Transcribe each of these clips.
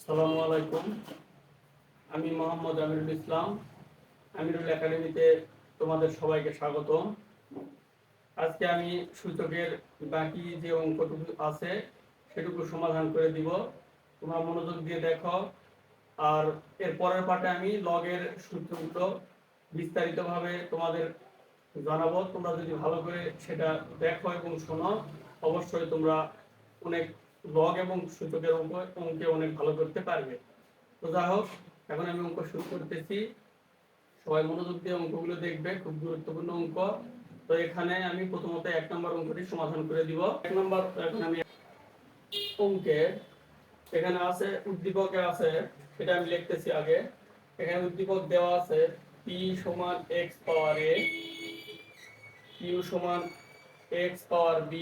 আসসালামু আলাইকুম। আমি মোহাম্মদ আমিরুল ইসলাম। আমিরুল একাডেমিতে তোমাদের সবাইকে স্বাগত। আজকে আমি সূচকের বাকি যে অঙ্কটুকু আছে সেটুকু সমাধান করে দিব। তোমরা মনোযোগ দিয়ে দেখো। আর এর পরের পার্টে আমি লগের সূত্রগুলো বিস্তারিতভাবে তোমাদের জানাবো। তোমরা যদি ভালো করে সেটা দেখো এবং শোনো, অবশ্যই তোমরা অনেক লগ এবং সূচকের অঙ্কে অনেক ভালো করতে পারবে। তো যাই হোক, এখন আমি অঙ্ক শুরু করতেছি। সবাই মনোযোগ দিয়ে অঙ্কগুলো দেখবে, খুব গুরুত্বপূর্ণ অঙ্ক। তো এখানে আমি প্রথমত 1 নম্বর অঙ্কটি সমাধান করে দিব। 1 নম্বর এখন আমি অঙ্কে এখানে আছে উদ্দীপকে আছে, সেটা আমি লিখতেছি আগে। এখানে উদ্দীপক দেওয়া আছে p সমান x পাওয়ার a, q সমান x পাওয়ার b,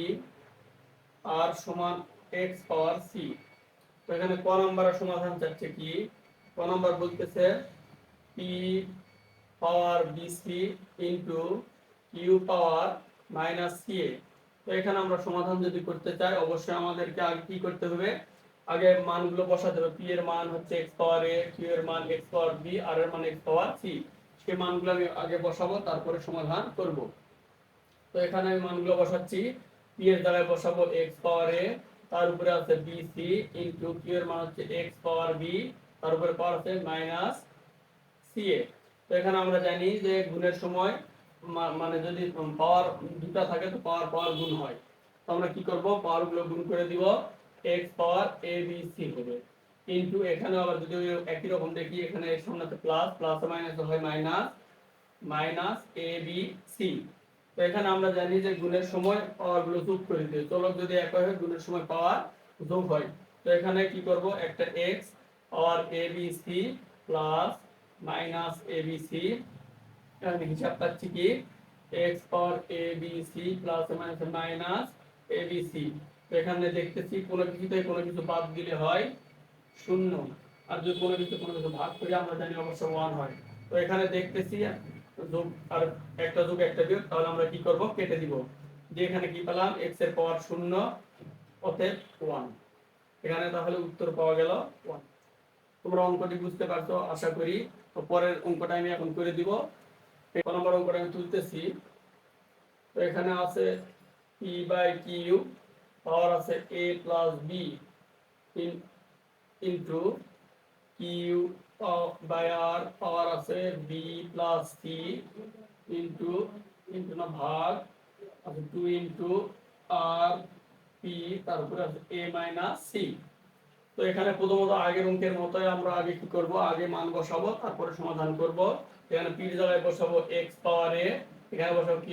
r সমান x পাওয়ার c। তো এখানে ক নম্বরের সমাধান চাচ্ছে কি? ক নম্বর বলতেছে p পাওয়ার bc into q power minus ca। তো এখানে আমরা সমাধান যদি করতে চাই, অবশ্যই আমাদেরকে আগে কি করতে হবে? আগে মানগুলো বসাতে হবে। p এর মান হচ্ছে x পাওয়ার a, q এর মান x পাওয়ার b, r এর মান x পাওয়ার c। সেই মানগুলো আমি আগে বসাবো, তারপরে সমাধান করব। তো এখানে আমি মানগুলো বসাচ্ছি। p এর জায়গায় বসাবো x পাওয়ার a, তার উপরে আছে bc ইনটু q এর মান হচ্ছে x পাওয়ার b, তার উপরে পাওয়ার আছে মাইনাস ca। তো এখানে আমরা জানি যে গুণের সময় মানে যদি পাওয়ার দুটো থাকে তো পাওয়ার পাওয়ার গুণ হয়। তো আমরা কি করব? পাওয়ার গুলো গুণ করে দিব, x power a b c হবে ইনটু এখানে আবার যদি একই রকম দেখি, এখানে এর সামনে তো প্লাস, প্লাস মাইনাস হয় minus, minus a b c। তো এখানে আমরা জানি যে গুণের সময় পাওয়ার গুলো যোগ করে দিই। চলক যদি একই হয়, গুণের সময় পাওয়ার যোগ হয়। তো এখানে কি করব? একটা x power a b c plus minus a b c, এখানে হিসাব পাচ্ছি কি x power a b c plus minus minus a b c। তো এখানে দেখতেছি কোনো কিছুতে কোনো কিছু বাদ দিলে হয় শূন্য, আর যদি কোনো কিছু ভাগ করি আমরা জানি অবশ্য 1 হয়। তো এখানে দেখতেছি যোগ আর একটা যোগ একটা বিয়োগ, তাহলে আমরা কি করব? কেটে দিব। যে এখানে কি পেলাম? x এর পাওয়ার 0 অতএব 1। এখানে তাহলে উত্তর পাওয়া গেল 1। তোমরা অঙ্কটি বুঝতে পারছো আশা করি। তো পরের অঙ্কটা আমি এখন করে দিব। এই নম্বর অঙ্কটা আমি তুলতেছি। তো এখানে আছে p বাই q, পাওয়ার আছে a plus b into q by r, power আছে b plus c into into না ভাগ আছে 2 ইনটু r p, তারপরে আছে a মাইনাস c। তো এখানে প্রথমত আগের অঙ্কের মতোই আমরা আগে কি করব? আগে মান বসাবো, তারপরে সমাধান করব। এখানে p এর জায়গায় বসাবো x পাওয়ার a, এখানে বসাবো q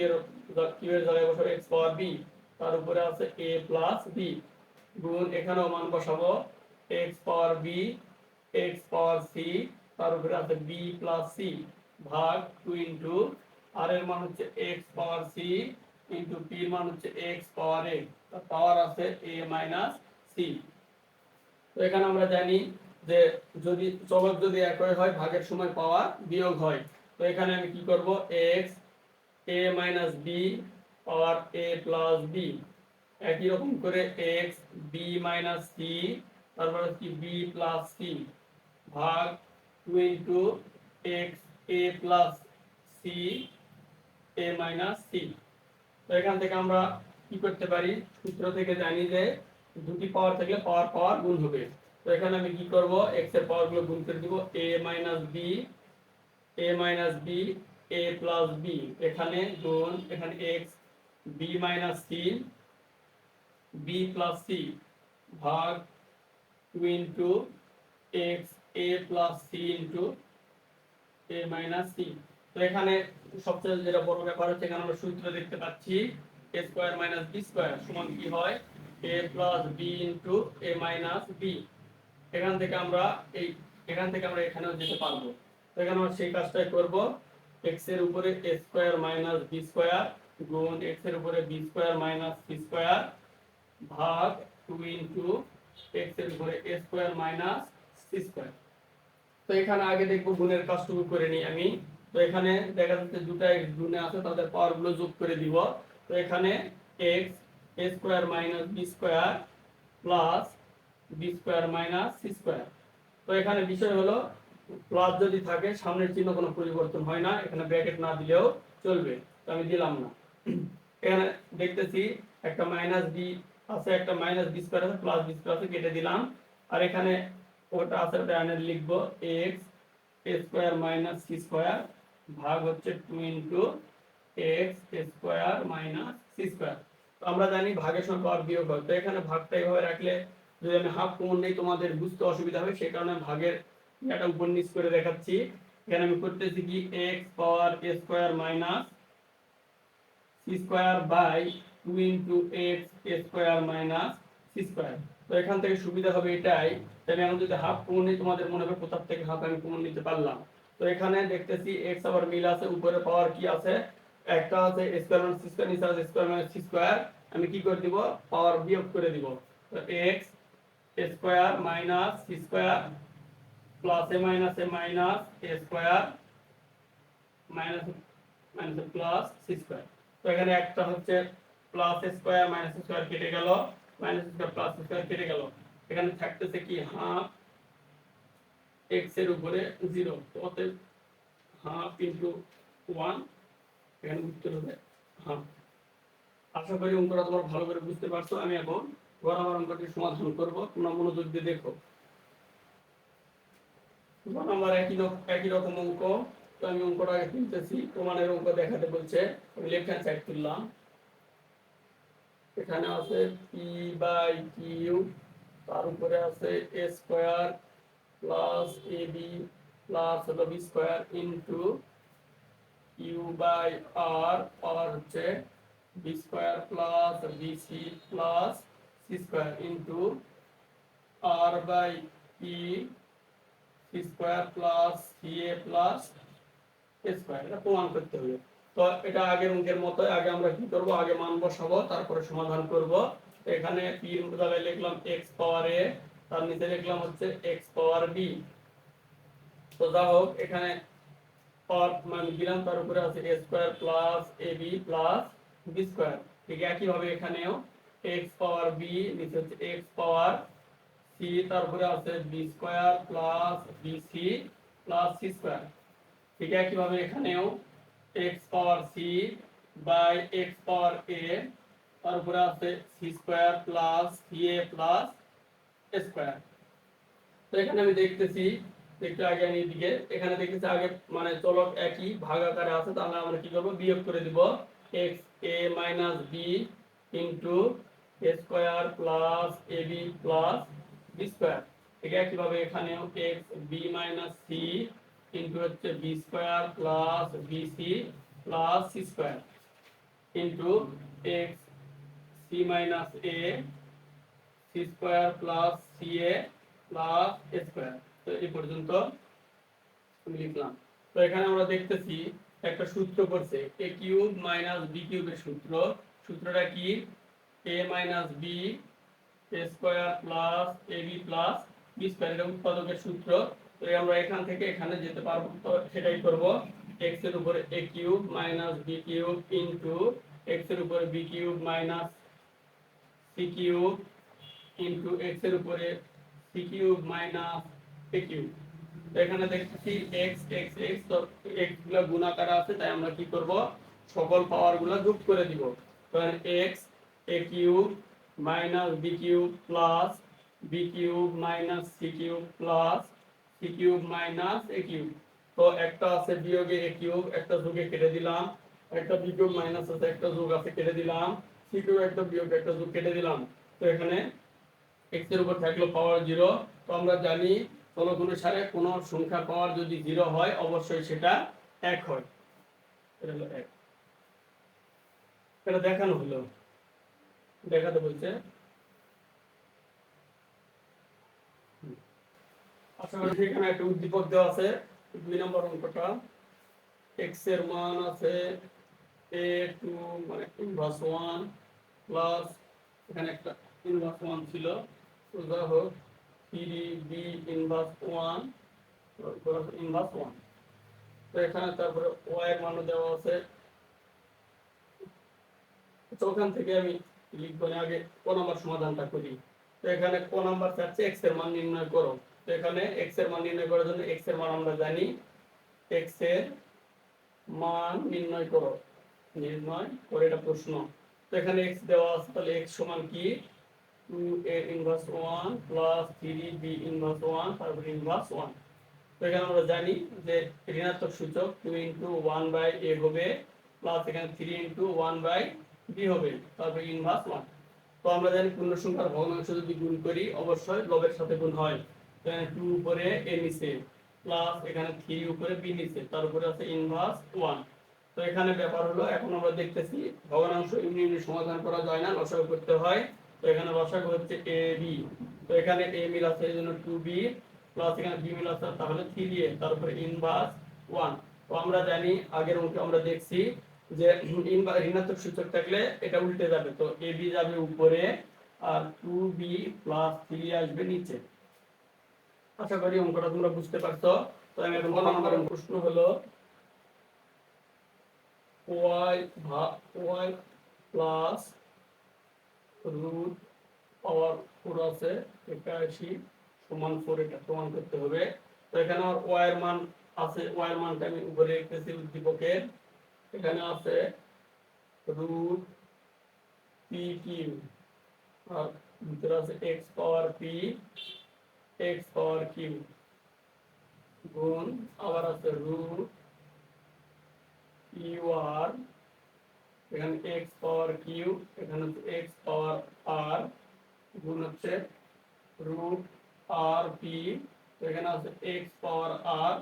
এর জায়গায় বসাবো x পাওয়ার b, তার উপরে আছে a প্লাস b, গুণ এখানেও মান বসাবো x পাওয়ার b, x পাওয়ার c, তার উপরে আছে b প্লাস c, ভাগ 2 ইনটু r এর মান হচ্ছে x power c into p এর মান হচ্ছে x পাওয়ার a, তার পাওয়ার আছে a মাইনাস c। তো এখানে আমরা জানি যে যদি চলক যদি একই হয়, ভাগের সময় পাওয়ার বিয়োগ হয়। তো এখানে আমি কি করব? x a minus b power a plus b, একই রকম করে x b মাইনাস c, তারপর কি b প্লাস c, ভাগ 2 into x a plus c a minus c। তো এখান থেকে আমরা কি করতে পারি? সূত্র থেকে জানি যে দুটি পাওয়ার থাকলে পাওয়ার পাওয়ার গুণ হবে। তো এখানে আমি কি করব? x এর পাওয়ার গুলো গুণ করে দিব, a minus b, a minus b, a plus b, এখানে গুণ এখানে x b minus c, b plus c, ভাগ 2 into x a plus c into a minus c। তো এখানে সবচেয়ে যেটা বড় ব্যাপার হচ্ছে, এখানে আমরা সূত্র দেখতে পাচ্ছি a square minus b square সমান কি হয়? a plus b into a minus b। এখান থেকে আমরা এখানেও যেতে পারবো। তো এখানে আমরা সেই কাজটাই করব। x এর উপরে a square minus b square গুণ x এর উপরে b square minus c square, ভাগ 2 ইনটু x এর উপরে a square minus c square. তো এখানে আগে দেখবো গুণের কাজটুকু করে নিই আমি। তো এখানে দেখা যাচ্ছে দুটো x গুণে আছে, তাদের পাওয়ার গুলো যোগ করে দিব। তো এখানে x a square minus b square plus b square minus c square, তো এখানে বিষয় হলো প্লাস যদি থাকে সামনের চিহ্ন কোনো পরিবর্তন হয় না, এখানে ব্র্যাকেট না দিলেও চলবে, তো আমি দিলাম না। এখানে দেখতেছি একটা মাইনাস বি আছে, একটা মাইনাস বি স্কয়ার আছে, প্লাস বি স্কয়ার আছে, কেটে দিলাম। আর এখানে ওটা আছে, ওটা এনে লিখবো x square minus c square ভাগ হচ্ছে 2 into x square minus c square. তো আমরা জানি ভাগের সময় পাওয়ার বিয়োগ হয়, তো এখানে ভাগটা এইভাবে রাখলে যদি আমি হাফ কমন নেই তোমাদের বুঝতে অসুবিধা হবে, সেই কারণে ভাগের এটা উপর নিচ করে দেখাচ্ছি। এখানে আমি করতেছি কি x power a square minus c square by 2 into x square minus c square. তো এখান থেকে সুবিধা হবে এটাই, তাহলে আমি যদি হাফ কমন নিই তোমাদের মনে হবে কোথা থেকে হাফ আমি কমন নিতে পারলাম। তো এখানে দেখতেছি এক্স আবার মিল আছে, উপরে পাওয়ার কি আছে, একটা আছে স্কয়ার মাইনাস সি স্কয়ার, নিচে আছে স্কয়ার মাইনাস সি স্কয়ার। আমি কি করে দিব, পাওয়ার বিয়োগ করে দিব। তো x square minus c square plus a minus a square minus minus plus c square. তো এখানে একটা হচ্ছে প্লাস স্কয়ার মাইনাস স্কয়ার কেটে গেল, মাইনাস স্কয়ার প্লাস স্কয়ার কেটে গেল। এখানে থাকতেছে কি হাফ এক্স এর উপরে 0, তো অতএব হাফ ইনটু 1, এখানে উত্তর হবে হাফ। আশা করি অঙ্কটা তোমরা ভালো করে বুঝতে পারছো। আমি এখন গড়াবার অঙ্কটি সমাধান করব, তোমরা মনোযোগ দিয়ে দেখো। আমার একই রকম অঙ্ক, তো আমি অঙ্কটা আগে তুলতেছি, প্রমাণের অঙ্ক দেখাতে বলছে। আমি লেফট হ্যান্ড সাইড তুললাম। এখানে আছে পি বাই কিউ, তার উপরে আছে a square plus a b plus হলো b square into q by r, power হচ্ছে b square plus bc plus c square into r by p c square plus c a plus a square. এটা প্রমাণ করতে হবে। তো এটা আগের অঙ্কের মতো, আগে আমরা কি করব, আগে মান বসাবো তারপরে সমাধান করব। এখানে পি এর জায়গায় লিখলাম x পাওয়ার a, তার নিচে লিখলাম হচ্ছে x পাওয়ার b। তো যা হোক, এখানে পাওয়ার মান দিলাম, তার উপরে আছে a square plus ab plus b square. ঠিক একই ভাবে এখানেও x পাওয়ার b, নিচে হচ্ছে x পাওয়ার c, তারপরে আছে b square plus bc plus c square. ঠিক একই ভাবে এখানেও x power c by x power a, তারপরে আছে c square plus ca plus a square. তো এখানে আমি দেখতেছি, একটু আগে আমি এদিকে এখানে দেখতেছি আগে মানে চলক একই ভাগ আকারে আছে, তাহলে আমরা কি করব, বিয়োগ করে দিব x a minus b into a square plus ab plus b square. ঠিক একই ভাবে এখানেও x b minus c into হচ্ছে b square plus bc plus c square into x c minus a c square plus ca plus a square. তো এই পর্যন্ত আমি লিখলাম। তো এখানে আমরা দেখতেছি একটা সূত্র করছে a কিউব মাইনাস b কিউবের সূত্র। সূত্রটা কি, a minus b a square plus ab plus b square, এটা উৎপাদকের সূত্র। তো আমরা এখান থেকে এখানে যেতে পারবো, তো সেটাই করব। x এর উপরে a cube minus b cube into x এর উপরে b cube minus c cube into x এর উপরে c cube minus a cube. তো এখানে দেখতেছি x x x, তো x গুলা গুণাকার আছে, তাই আমরা কি করব, সকল পাওয়ার গুলা যোগ করে দিব। তো x a cube minus b cube plus b cube minus c cube plus c cube minus a cube. তো একটা আছে বিয়োগে a কিউব, একটা যোগে কেটে দিলাম, একটা b কিউব মাইনাস আছে, একটা যোগ আছে কেটে দিলাম, c কিউব একটা বিয়োগ একটা যোগ কেটে দিলাম। তো এখানে x এর উপর থাকলো পাওয়ার 0। তো আমরা জানি চলক অনুসারে কোন সংখ্যা পাওয়ার যদি 0 হয় অবশ্যই সেটা 1 হয়। এটা হলো 1, এটা দেখানো হলো, দেখাতে বলছে। আচ্ছা, এখানে একটা উদ্দীপক দেওয়া আছে 2 নম্বর অঙ্কটা। x এর মান আছে a2 মানে ইনভার্স 1 প্লাস এখানে একটা ইনভার্স 1 ছিল, তো যা হোক 3b ইনভার্স 1 ইনভার্স 1। তো এখানে তারপরে y এর মান দেওয়া আছে। তো ওখান থেকে আমি লিখব না, আগে ক নাম্বার সমাধানটা করি। তো এখানে ক নাম্বার চাচ্ছে x এর মান নির্ণয় করো। তো এখানে x এর মান নির্ণয় করার জন্য x এর মান আমরা জানি, x এর মান নির্ণয় করো, নির্ণয় করে এটা প্রশ্ন। তো এখানে x দেওয়া আছে, তাহলে x সমান কি 2a inverse 1 plus 3b inverse 1 তারপর ইনভার্স 1। তো এখানে আমরা জানি যে ঋণাত্মক সূচক 2 ইনটু 1 বাই a হবে প্লাস এখানে 3 ইনটু 1 বাই b হবে তারপর ইনভার্স 1। তো আমরা জানি পূর্ণ সংখ্যার ভগ্নাংশ যদি গুণ করি অবশ্যই লবের সাথে গুণ হয়। তো এখানে 2 উপরে a নিচে প্লাস এখানে 3 উপরে b নিচে তার উপরে আছে ইনভার্স 1। তো এখানে ব্যাপার হলো এখন আমরা দেখতেছি ভগ্নাংশ এমনি এমনি সমাধান করা যায় না, লসাগু করতে হয়। তো এখানে লসাগু হচ্ছে a b, তো এখানে a মিল আছে এজন্য 2b প্লাস এখানে b মিল আছে তাহলে 3a তারপরে ইনভার্স 1। তো আমরা জানি আগের অঙ্কে আমরা দেখছি যে ঋণাত্মক সূচক থাকলে এটা উল্টে যাবে, তো ab যাবে উপরে আর 2b প্লাস 3 আসবে নিচে। আশা করি অঙ্কটা তোমরা বুঝতে পারছো। তো আমি এখন নম্বর প্রশ্ন হলো y প্লাস রুট পাওয়ার 4 আছে 81 সমান 4, এটা প্রমাণ করতে হবে। তো এখানে আর y এর মান আছে, y এর মানটা আমি উপরে লিখতেছি উদ্দীপকের, এখানে আছে রুট পি কিউ আর ভিতরে আছে x পাওয়ার p x পাওয়ার কিউ গুণ আবার আছে রুট কিউ আর এখানে x পাওয়ার কিউ এখানে হচ্ছে x পাওয়ার r গুণ হচ্ছে রুট আর পি, তো এখানে আছে x পাওয়ার r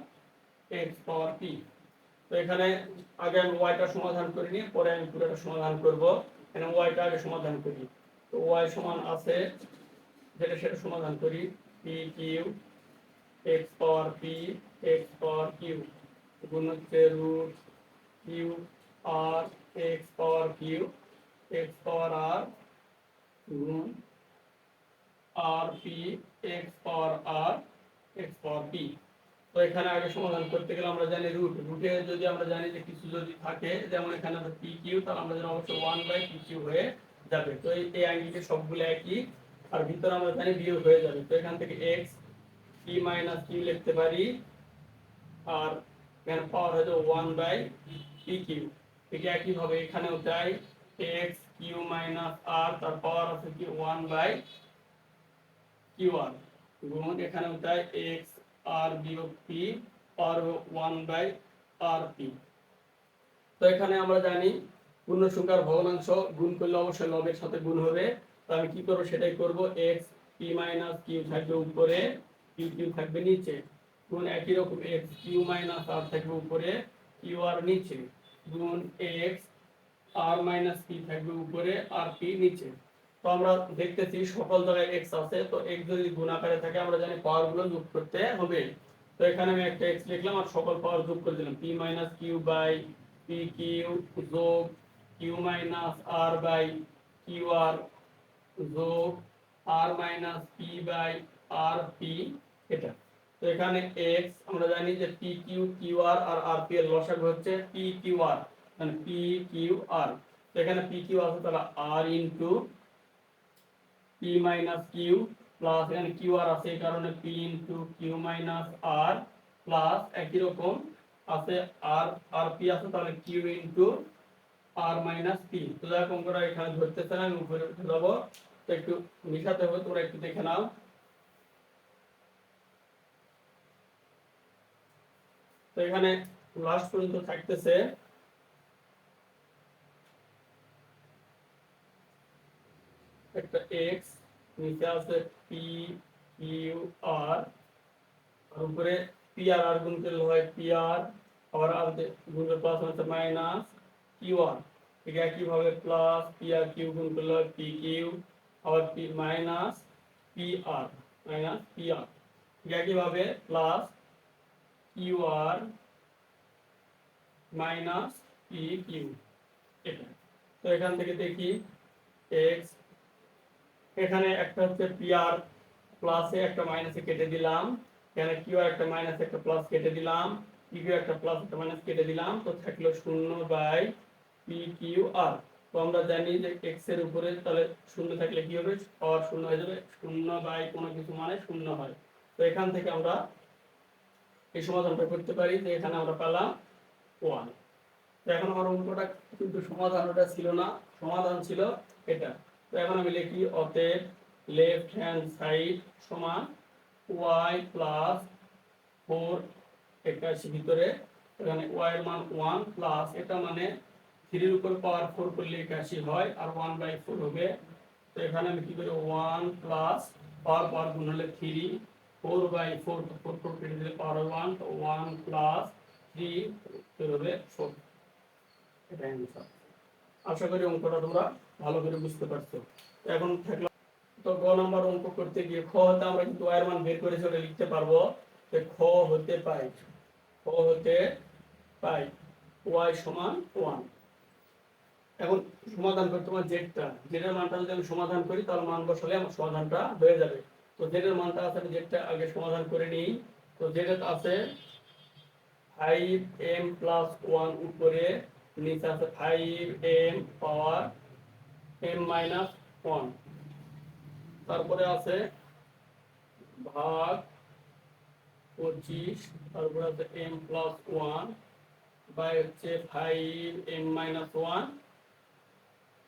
x পাওয়ার p। তো এখানে আগে আমি ওয়াইটা সমাধান করে নিয়ে পরে আমি পুরোটা সমাধান করব। এখানে ওয়াইটা আগে সমাধান করি, তো ওয়াই সমান আছে যেটা সেটা সমাধান করি পি কিউ x পাওয়ার p x পাওয়ার কিউ গুণ হচ্ছে রুট কিউ আর x পাওয়ার কিউ x পাওয়ার r গুণ আর পি x পাওয়ার r x পাওয়ার p। তো এখানে আগে সমাধান করতে গেলে আমরা জানি রুটে যদি আমরা জানি যে কিছু যদি থাকে যেমন এখানে আছে পি কিউ, তাহলে আমরা জানি অবশ্যই 1 বাই পি কিউ হয়ে যাবে। তো এই অ্যাঙ্গেলটি সবগুলো একই আর ভিতরে আমরা জানি বিয়োগ হয়ে যাবে। তো এখান থেকে x p মাইনাস কিউ লিখতে পারি আর এখানে পাওয়ার হয়ে যাবে 1 বাই পি কিউ। ঠিক একই ভাবে এখানেও তাই x কিউ মাইনাস r তার পাওয়ার আছে কি 1 বাই কিউ আর গুণ এখানেও তাই x আর বিয়োগ p power 1 by r p. তো এখানে আমরা জানি পূর্ণ সংখ্যার ভগ্নাংশ গুণ করলে অবশ্যই লবের সাথে গুণ হবে। তো আমি কি করব সেটাই করব, x p মাইনাস কিউ থাকবে উপরে p কিউ থাকবে নিচে গুণ একই রকম x কিউ মাইনাস r থাকবে উপরে কিউ আর নিচে গুণ x r মাইনাস p থাকবে উপরে আর p নিচে। তো আমরা দেখতেছি সকল জায়গায় x আছে, তো x যদি গুণ আকারে থাকে আমরা জানি পাওয়ার গুলো যোগ করতে হবে। তো এখানে আমি একটা x লিখলাম আর সকল পাওয়ার যোগ করে দিলাম, p minus q by p q যোগ q minus r by q r যোগ r minus p by r p এটা। তো এখানে x আমরা জানি যে p q q r r r p এর লসাগু হচ্ছে p কিউ r, মানে p কিউ r। তো এখানে p কিউ আছে তাহলে r into p minus q plus এখানে কিউ আর আছে এই কারণে p into q minus r plus একই রকম আছে r আর p আছে তাহলে q into r minus p। তো দেখো অঙ্কটা এখানে ধরতেছে না, আমি উপরে উঠে যাব, তো একটু মিশাতে হবে, তোমরা একটু দেখে নাও। তো এখানে লাস্ট পর্যন্ত থাকতেছে একটা x নিচে আছে p কিউ আর আর উপরে p আর r গুণ করলে হয় p r আবার r গুণ করলে প্লাস হচ্ছে মাইনাস কিউ আর। ঠিক একই ভাবে প্লাস p r কিউ গুণ করলে হয় p কিউ আবার p minus p r minus p r। ঠিক একই ভাবে plus Q R minus p Q এটা। তো এখান থেকে দেখি x এখানে একটা হচ্ছে pr প্লাসে একটা মাইনাসে কেটে দিলাম, এখানে কিউ একটা মাইনাস একটা প্লাস কেটে দিলাম, কিউ একটা প্লাস একটা মাইনাস কেটে দিলাম, তো থাকলো 0 বাই পি কিউ আর। তো আমরা জানি যে x এর উপরে তাহলে 0 থাকলে কি হবে, পাওয়ার 0 হয়ে যাবে, 0 বাই কোনো কিছু মানে 0 হয়। তো এখান থেকে আমরা এই সমাধানটা করতে পারি যে এখানে আমরা পেলাম 1। তো এখন আমার অঙ্কটা কিন্তু সমাধান ওটা ছিল না, সমাধান ছিল এটা। তো এখন আমি লিখি অতএব লেফট হ্যান্ড সাইড সমান y প্লাস 4 81 ভিতরে এখানে y এর মান 1 প্লাস এটা মানে 3 এর উপর পাওয়ার 4 করলে 81 হয় আর 1/4 হবে। তো এখানে আমি কি করি 1 প্লাস পাওয়ার গুণ হলে 3 4/4 তো 4 4 কেটে দিলে পাওয়ার 1 তো 1 প্লাস 3 হবে 4। এটা অ্যানসার। আশা করি অঙ্কটা তোমরা ভালো করে বুঝতে পারছো। তো এখন থাকলো তো গ নাম্বার অঙ্ক করতে গিয়ে খ হতে আমরা কিন্তু y এর মান বের করেছি ওটা লিখতে পারবো। তো খ হতে পাই y সমান 1। এখন সমাধান করতে আমার জেডের মানটা যদি আমি সমাধান করি তাহলে মান বসালে আমার সমাধানটা হয়ে যাবে। তো জেডের মানটা আছে আমি জেডটা আগে সমাধান করে নিই। তো জেডের আছে 5m + 1 উপরে নিচে আছে 5m পাওয়ার m - 1 তারপরে আছে ভাগ 25 তারপরে আছে m + 1 বাই হচ্ছে 5m - 1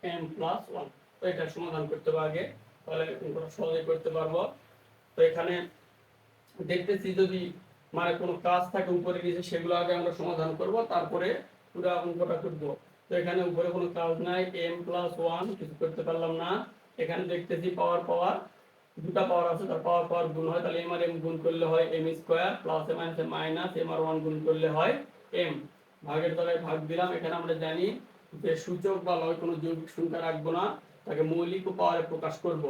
m + 1। তো এটা সমাধান করতে হবে আগে, তাহলে অঙ্কটা সহজে করতে পারবো। তো এখানে দেখতেছি যদি মানে কোনো কাজ থাকে উপরে নিচে সেগুলো আগে আমরা সমাধান করব, তারপরে পুরো অঙ্কটা করব। তো এখানে উপরে কোনো কাজ নাই, m + 1 কিছু করতে পারলাম না। এখানে দেখতেছি পাওয়ার দুটো পাওয়ার আছে, তার পাওয়ার গুণ হয়, তাহলে m আর m গুণ করলে হয় m² প্লাস m আছে মাইনাস m আর 1 গুণ করলে হয় m। ভাগের তলায় ভাগ দিলাম। এখানে আমরা জানি যে সূচক বা লয় কোনো যৌগিক সংখ্যা রাখবো না, তাকে মৌলিক ও পাওয়ারে প্রকাশ করব।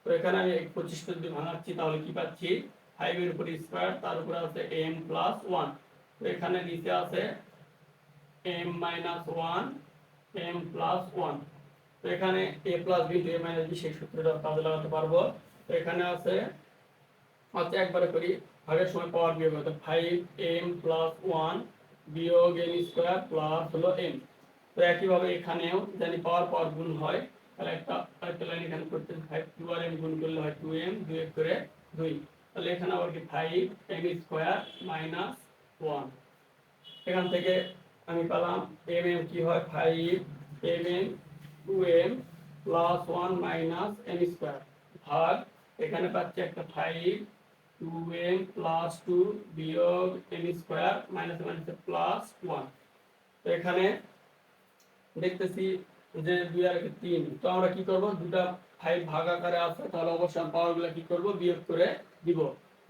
তো এখানে আমি 25 যদি ভাঙাচ্ছি তাহলে কি পাচ্ছি 5 এর উপর স্কয়ার তার উপরে আছে m + 1। তো এখানে নিচে আছে m - 1 m + 1। তো এখানে a + b * a - b সেই সূত্রটা কাজে লাগাতে পারবো। তো এখানে আছে একবারে করি ভাগের সময় পাওয়ার বিয়োগ হয়, তো 5m + 1 বিয়োগ m² প্লাস হলো m। তো একইভাবে এখানেও জানি পাওয়ার গুণ হয়, তাহলে একটা লাইন এখানে করতে 5 2 আর m গুণ করলে হয় 2m 2 এক করে 2। তাহলে এখানে আবার কি 5m² - 1। এখান থেকে আমি পেলাম mm কি হয় 5mm 2m + 1 - m² ভাগ এখানে পাচ্ছি একটা 5 2m + 2 বিয়োগ m² মাইনাস প্লাস 1। তো এখানে দেখতেছি যে 2 আর 3, তো আমরা কি করব দুটো 5 ভাগ আকারে আছে, তাহলে অবশ্যই পাওয়ারগুলো কি করব বিয়োগ করে দিব।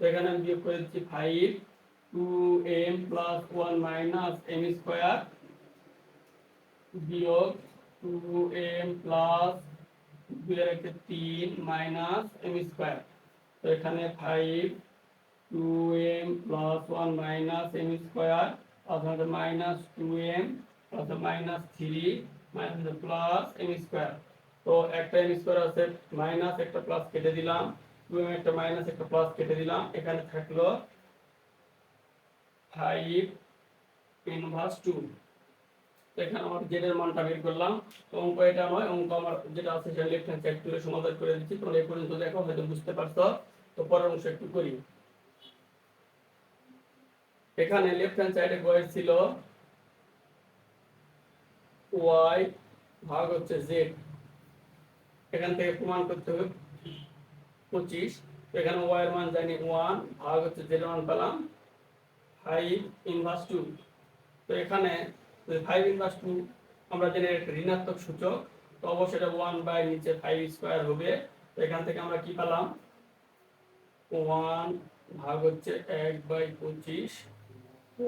তো এখানে আমি বিয়োগ করে দিচ্ছি 5 2m + 1 - m² বিয়োগ 2m প্লাস 2 আর 3 মাইনাস m²। তো এখানে 5 2m + 1 - m² অর্থাৎ মাইনাস 2m অর্থাৎ -3 প্লাস m²। তো একটা m² আছে মাইনাস একটা প্লাস কেটে দিলাম, 2m একটা মাইনাস একটা প্লাস কেটে দিলাম, এখানে থাকলো 5 * 2। এখানে আমার z এর মানটা বের করলাম। তো অঙ্ক এটা নয়, অঙ্ক আমার যেটা আছে সেটা লেফট হ্যান্ড সাইড তুলে সমাধান করে দিচ্ছি। তোমরা এই পর্যন্ত দেখো, হয়তো বুঝতে পারছো। তো পরের অংশ একটু করি। এখানে লেফট হ্যান্ড সাইডে গয়ের ছিল y ভাগ হচ্ছে z, এখান থেকে প্রমাণ করতে হবে 25। এখানে y এর মান জানি 1 ভাগ হচ্ছে z এর মান পেলাম 5 * 2। তো এখানে 5 * 2 আমরা জানি একটা ঋণাত্মক সূচক, তো অবশ্যই এটা 1 বাই নিচে 5² হবে। তো এখান থেকে আমরা কি পেলাম 1 ভাগ হচ্ছে 1/25।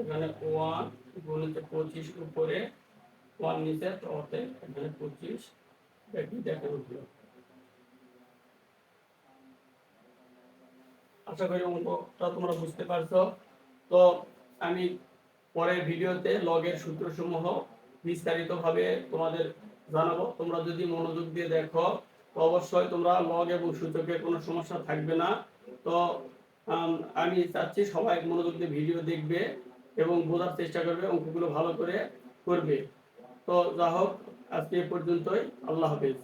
এখানে 1 গুণ হচ্ছে 25 উপরে 1 নিচে, তো অতএব এখানে 25 দেখি দেখানো হলো। আশা করি অঙ্কটা তোমরা বুঝতে পারছো। তো আমি পরের ভিডিওতে লগের সূত্রসমূহ বিস্তারিতভাবে তোমাদের জানাবো। তোমরা যদি মনোযোগ দিয়ে দেখো তো অবশ্যই তোমরা লগ এবং সূচকের কোনো সমস্যা থাকবে না। তো আমি চাচ্ছি সবাই মনোযোগ দিয়ে ভিডিও দেখবে এবং বোঝার চেষ্টা করবে, অঙ্কগুলো ভালো করে করবে। তো যা হোক, আজকে এ পর্যন্তই। আল্লাহ হাফেজ।